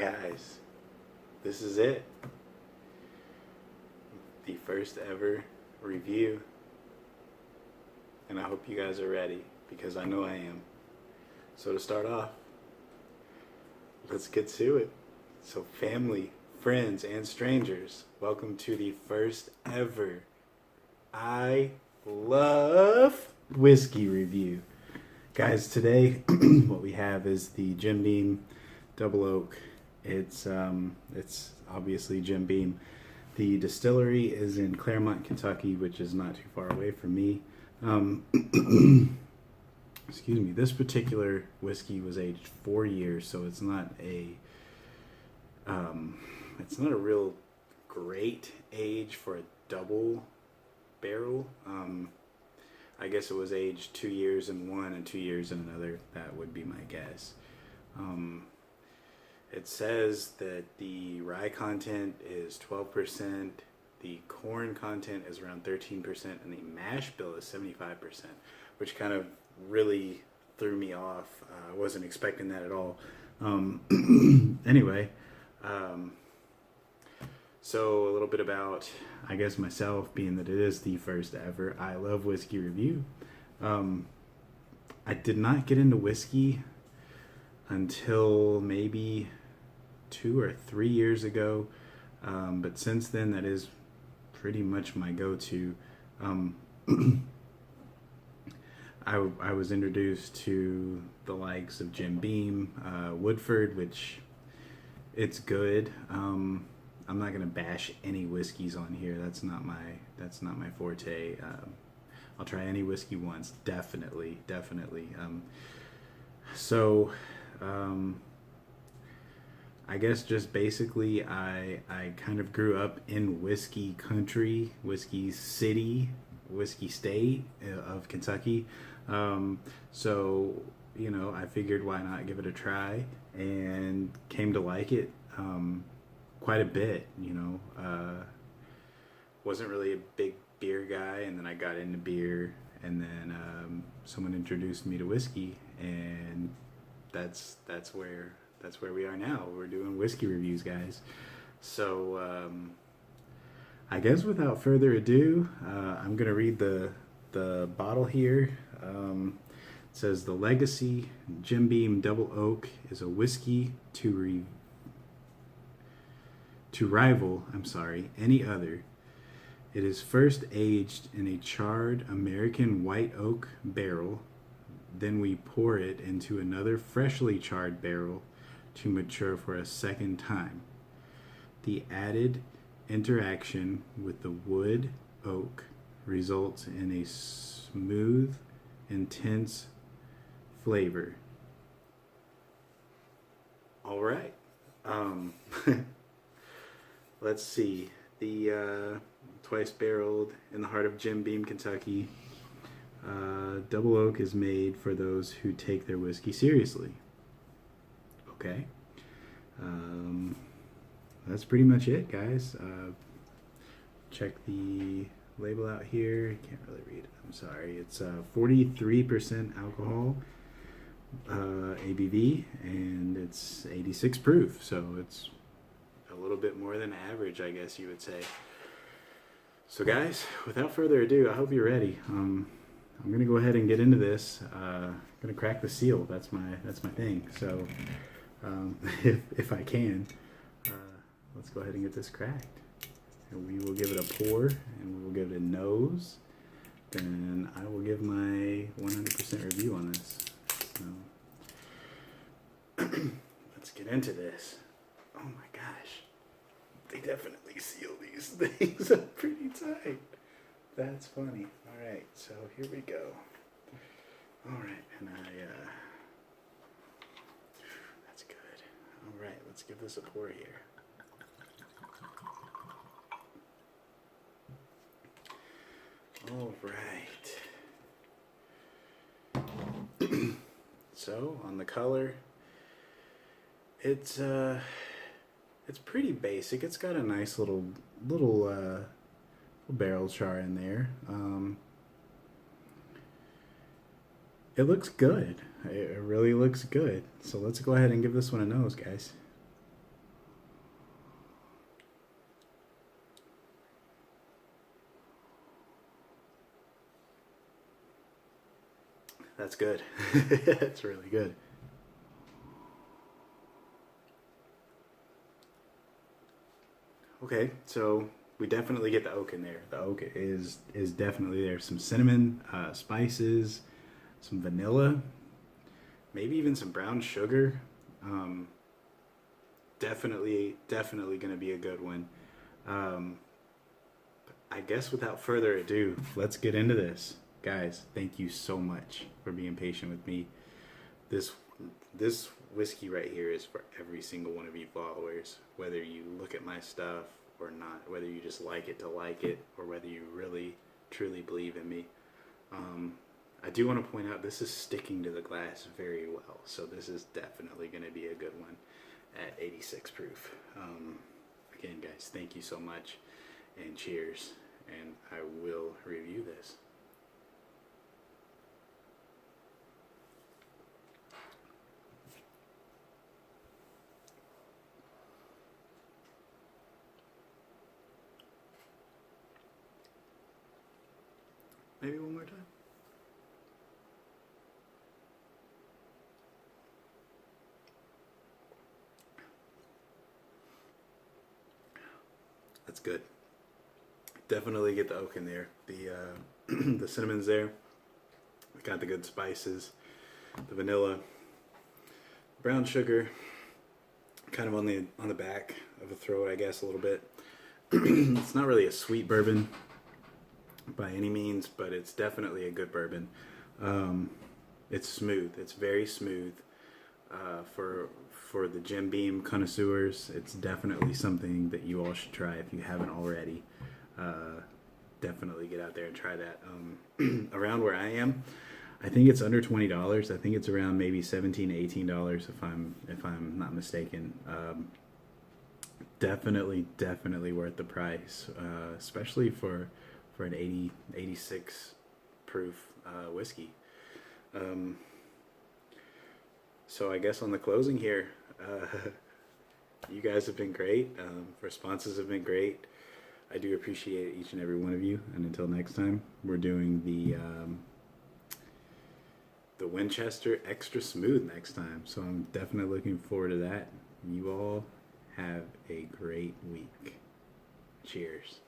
Guys, this is it. The first ever review. And I hope you guys are ready because I know I am. So to start off, let's get to it. So family, friends, and strangers, welcome to the first ever I Love Whiskey review. Guys, today what we have is the Jim Beam Double Oak. It's obviously Jim Beam. The distillery is in Claremont, Kentucky, which is not too far away from me. Excuse me. This particular whiskey was aged 4 years, so it's not a real great age for a double barrel. I guess it was aged 2 years in one and 2 years in another. That would be my guess. It says that the rye content is 12%, the corn content is around 13%, and the mash bill is 75%, which kind of really threw me off. I wasn't expecting that at all. Anyway, so a little bit about, I guess, myself, being that it is the first ever I Love Whiskey review. I did not get into whiskey until maybe 2 or 3 years ago, but since then that is pretty much my go-to. I was introduced to the likes of Jim Beam, Woodford, which it's good. I'm not gonna bash any whiskeys on here. That's not my forte. I'll try any whiskey once, definitely. I guess just basically I kind of grew up in whiskey country, whiskey city, whiskey state of Kentucky. So, I figured why not give it a try, and came to like it quite a bit. Wasn't really a big beer guy, and then I got into beer, and then someone introduced me to whiskey, and that's where we are now. We're doing whiskey reviews, guys. So I guess without further ado, I'm gonna read the bottle here. It says the Legacy Jim Beam Double Oak is a whiskey to rival any other. It is first aged in a charred American white oak barrel. Then we pour it into another freshly charred barrel to mature for a second time. The added interaction with the wood oak results in a smooth, intense flavor. All right. Let's see. The twice barreled in the heart of Jim Beam, Kentucky. Double Oak is made for those who take their whiskey seriously. Okay. That's pretty much it, guys. Check the label out here. Can't really read it. I'm sorry. It's 43% alcohol ABV, and it's 86 proof. So it's a little bit more than average, I guess you would say. So, guys, without further ado, I hope you're ready. I'm gonna go ahead and get into this. I'm gonna crack the seal. That's my thing. So, if I can, let's go ahead and get this cracked. And we will give it a pour, and we will give it a nose. Then I will give my 100% review on this. So, let's get into this. Oh my gosh, they definitely seal these things up pretty tight. That's funny. All right, so here we go. All right, and that's good. All right, let's give this a pour here. All right. So on the color, it's pretty basic. It's got a nice little barrel char in there. It looks good. It really looks good. So let's go ahead and give this one a nose, guys. That's good. That's really good. Okay, so we definitely get the oak in there. The oak is definitely there. Some cinnamon, spices, some vanilla, maybe even some brown sugar. Um, definitely going to be a good one. Um, I guess without further ado, let's get into this. Guys, thank you so much for being patient with me. This this whiskey right here is for every single one of you followers, whether you look at my stuff or not, whether you just like it to like it, or whether you really truly believe in me. I do want to point out this is sticking to the glass very well, so this is definitely going to be a good one at 86 proof. Again, guys, thank you so much, and cheers, and I will review this. Maybe one more time. That's good. Definitely get the oak in there. The the cinnamon's there. We got the good spices, the vanilla, brown sugar, kind of on the back of the throat, I guess, a little bit. It's not really a sweet bourbon by any means, but it's definitely a good bourbon. It's smooth. It's very smooth. For the Jim Beam connoisseurs, it's definitely something that you all should try if you haven't already. Definitely get out there and try that. Around where I am, I think it's under $20. I think it's around maybe $17, $18 if I'm not mistaken. Definitely worth the price, especially for an 86 proof whiskey. So I guess on the closing here, you guys have been great. Responses have been great. I do appreciate each and every one of you. And until next time, we're doing the Winchester Extra Smooth next time. So I'm definitely looking forward to that. You all have a great week. Cheers.